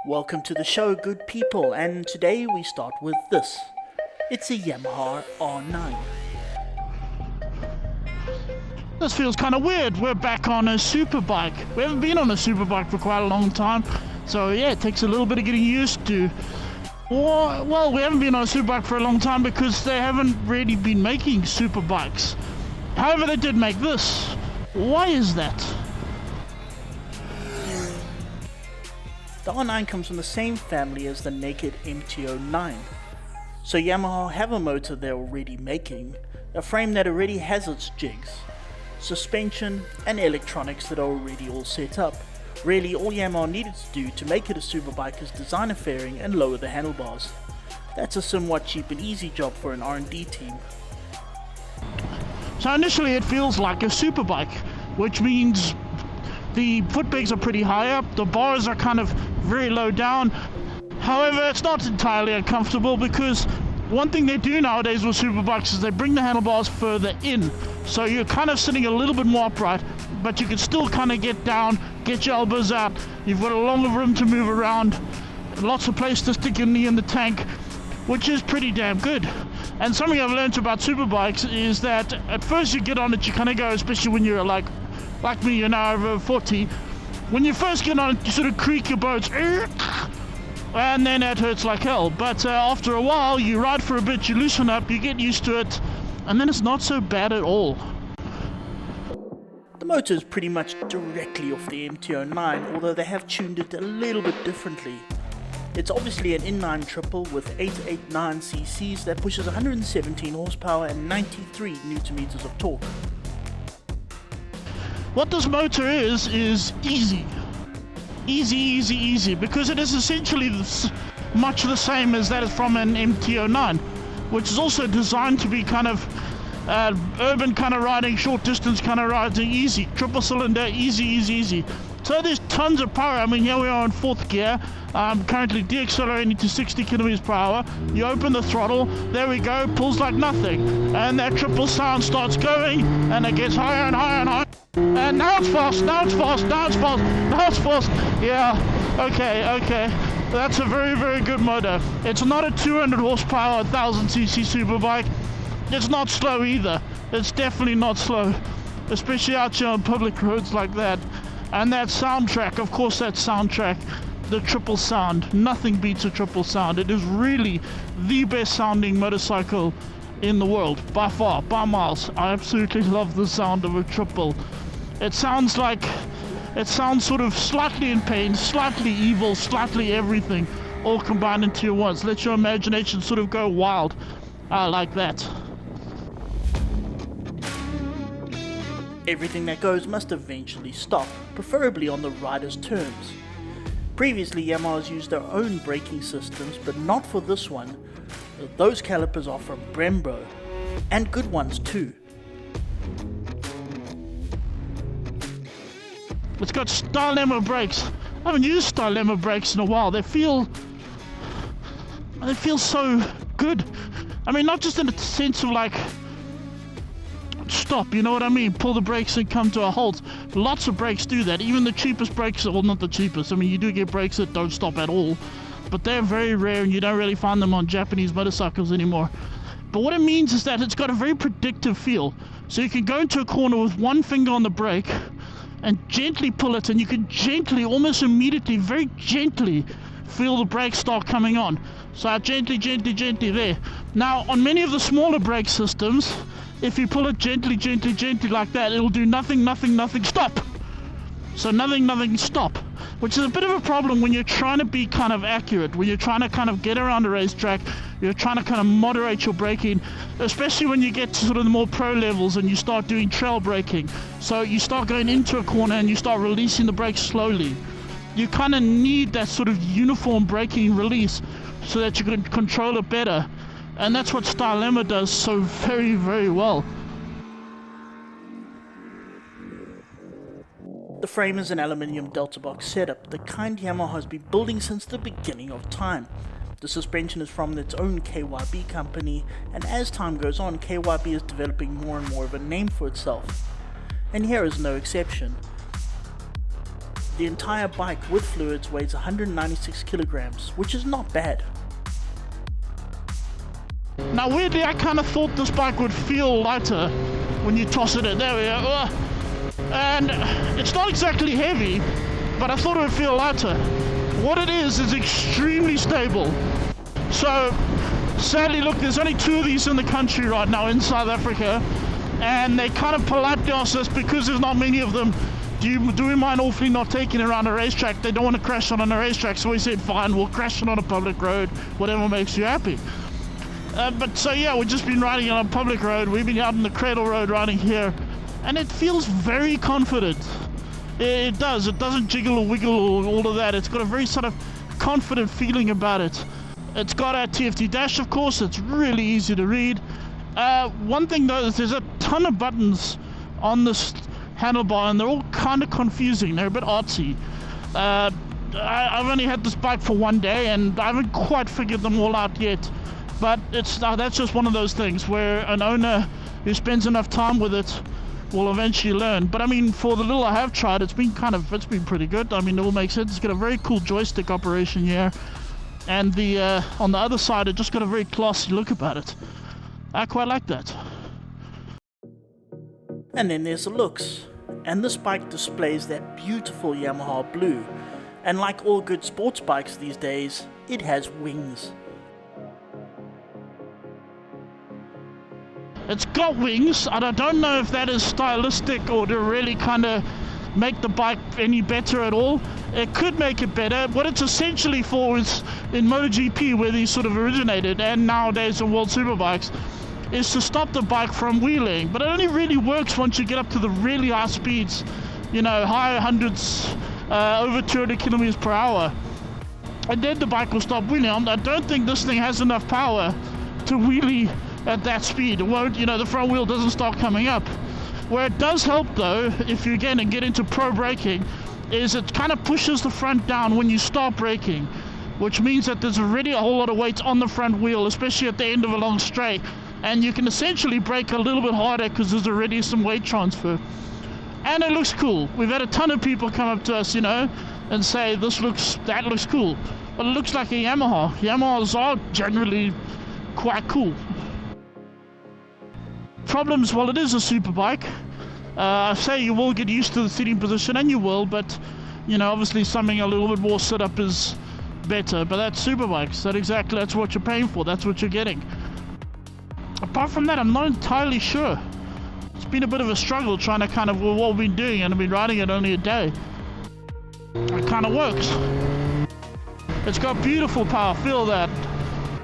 Welcome to the show, good people, and today we start with this. It's a Yamaha R9. This feels kind of weird. We're back on a Superbike. We haven't been on a Superbike for quite a long time, so yeah, it takes a little bit of getting used to. Well, we haven't been on a Superbike for a long time because they haven't really been making Superbikes. However, they did make this. Why is that? The R9 comes from the same family as the naked MT-09. So Yamaha have a motor they're already making, a frame that already has its jigs, suspension and electronics that are already all set up. Really, all Yamaha needed to do to make it a Superbike is design a fairing and lower the handlebars. That's a somewhat cheap and easy job for an R&D team. So initially it feels like a Superbike, which means the foot pegs are pretty high up, the bars are kind of very low down. However, it's not entirely uncomfortable because one thing they do nowadays with Superbikes is they bring the handlebars further in. So you're kind of sitting a little bit more upright, but you can still kind of get down, get your elbows out. You've got a longer room to move around, lots of place to stick your knee in the tank, which is pretty damn good. And something I've learned about Superbikes is that at first you get on it, you kind of go, especially when you're like me, you're now over 40. When you first get on it, you sort of creak your bones, and then it hurts like hell. But after a while, you ride for a bit, you loosen up, you get used to it, and then it's not so bad at all. The motor is pretty much directly off the MT-09, although they have tuned it a little bit differently. It's obviously an inline triple with 889 cc's that pushes 117 horsepower and 93 Nm of torque. What this motor is easy. Easy, because it is essentially much the same as that is from an MT-09, which is also designed to be kind of urban kind of riding, short distance kind of riding, easy, triple cylinder, easy. So there's tons of power. I mean, here we are in 4th gear, currently deaccelerating to 60 km/h. You open the throttle, there we go, pulls like nothing, and that triple sound starts going, and it gets higher and higher and higher. And now it's fast. Yeah, okay. That's a very good motor. It's not a 200 horsepower, 1000cc Superbike. It's not slow either. It's definitely not slow, especially out here on public roads like that. And that soundtrack, of course, the triple sound. Nothing beats a triple sound. It is really the best sounding motorcycle in the world, by far, by miles. I absolutely love the sound of a triple. It sounds sort of slightly in pain, slightly evil, slightly everything, all combined into once. Let your imagination sort of go wild. I like that. Everything that goes must eventually stop, preferably on the rider's terms. Previously, Yamaha's used their own braking systems, but not for this one. Those calipers are from Brembo, and good ones too. It's got Stylema brakes. I haven't used Stylema brakes in a while. They feel so good. I mean, not just in the sense of like stop, you know what I mean? Pull the brakes and come to a halt. Lots of brakes do that. Even the cheapest brakes, well, not the cheapest. I mean, you do get brakes that don't stop at all, but they're very rare and you don't really find them on Japanese motorcycles anymore. But what it means is that it's got a very predictive feel. So you can go into a corner with one finger on the brake and gently pull it, and you can gently, almost immediately, very gently feel the brakes start coming on. So gently there. Now, on many of the smaller brake systems, if you pull it gently like that, it'll do nothing, stop. So nothing, stop. Which is a bit of a problem when you're trying to be kind of accurate, when you're trying to kind of get around a racetrack, you're trying to kind of moderate your braking, especially when you get to sort of the more pro levels and you start doing trail braking. So you start going into a corner and you start releasing the brakes slowly. You kind of need that sort of uniform braking release so that you can control it better. And that's what Stylema does so very well. The frame is an aluminium delta box setup, the kind Yamaha has been building since the beginning of time. The suspension is from its own KYB company, and as time goes on, KYB is developing more and more of a name for itself. And here is no exception. the entire bike with fluids weighs 196 kilograms, which is not bad. Now weirdly, I kind of thought this bike would feel lighter when you toss it in. There we go. And it's not exactly heavy, but I thought it would feel lighter. What it is extremely stable. So sadly, look, there's only 2 of these in the country right now in South Africa, and they kind of politely asked us, because there's not many of them, do we mind awfully not taking it around a racetrack? They don't want to crash on a racetrack, so we said fine, we'll crash it on a public road, whatever makes you happy. But so yeah, we've just been riding on a public road. We've been out on the Cradle Road riding here, and it feels very confident. It does. It doesn't jiggle or wiggle or all of that. It's got a very sort of confident feeling about it. It's got a TFT dash, of course. It's really easy to read. One thing though is there's a ton of buttons on this handlebar, and they're all kind of confusing. They're a bit artsy. I've only had this bike for 1 day, and I haven't quite figured them all out yet. But that's just one of those things where an owner who spends enough time with it will eventually learn. But I mean, for the little I have tried, it's been pretty good. I mean, it all makes sense. It's got a very cool joystick operation here, and on the other side, it just got a very classy look about it. I quite like that. And then there's the looks, and this bike displays that beautiful Yamaha blue, and like all good sports bikes these days, it has wings. It's got wings, and I don't know if that is stylistic or to really kind of make the bike any better at all. It could make it better. What it's essentially for is, in MotoGP, where these sort of originated, and nowadays in World Superbikes, is to stop the bike from wheeling. But it only really works once you get up to the really high speeds, high hundreds, over 200 kilometers per hour. And then the bike will stop wheeling. I don't think this thing has enough power to wheelie at that speed. It won't, the front wheel doesn't start coming up. Where it does help though, if you again get into pro braking, is it kind of pushes the front down when you start braking, which means that there's already a whole lot of weight on the front wheel, especially at the end of a long straight, and you can essentially brake a little bit harder because there's already some weight transfer. And it looks cool. We've had a ton of people come up to us, and say that looks cool. But it looks like a Yamaha. Yamahas are generally quite cool. Problems, well, it is a superbike. I say you will get used to the sitting position, and you will, but obviously something a little bit more sit up is better. But that's superbikes. That's what you're paying for. That's what you're getting. Apart from that, I'm not entirely sure. It's been a bit of a struggle trying to kind of what we've been doing, and I've been riding it only a day. It kind of works. It's got beautiful power. Feel that.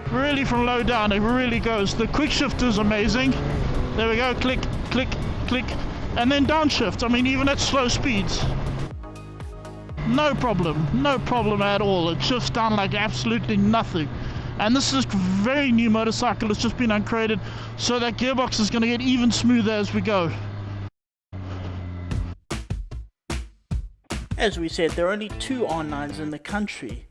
Really from low down, it really goes. The quick shift is amazing. There we go, click, click, click, and then downshift. I mean, even at slow speeds, no problem at all. It shifts down like absolutely nothing. And this is a very new motorcycle. It's just been uncrated, so that gearbox is going to get even smoother as we go. As we said, there are only 2 R9s in the country,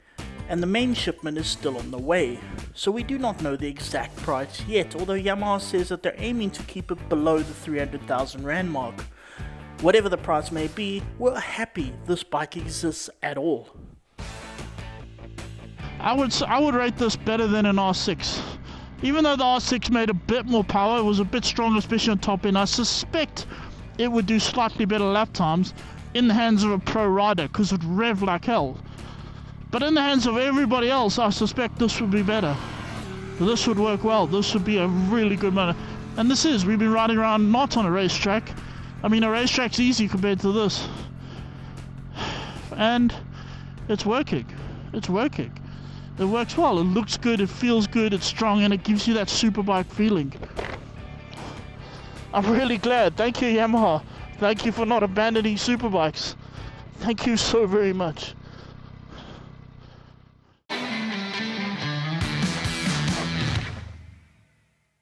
and the main shipment is still on the way, so we do not know the exact price yet, although Yamaha says that they're aiming to keep it below the 300,000 Rand mark. Whatever the price may be, we're happy this bike exists at all. I would rate this better than an R6. Even though the R6 made a bit more power, it was a bit stronger, especially on top end, I suspect it would do slightly better lap times in the hands of a pro rider, because it rev like hell. But in the hands of everybody else, I suspect this would be better. This would work well. This would be a really good motor. And we've been riding around not on a racetrack. I mean, a racetrack's easy compared to this. And it's working. It works well. It looks good, it feels good, it's strong, and it gives you that superbike feeling. I'm really glad. Thank you, Yamaha. Thank you for not abandoning superbikes. Thank you so very much.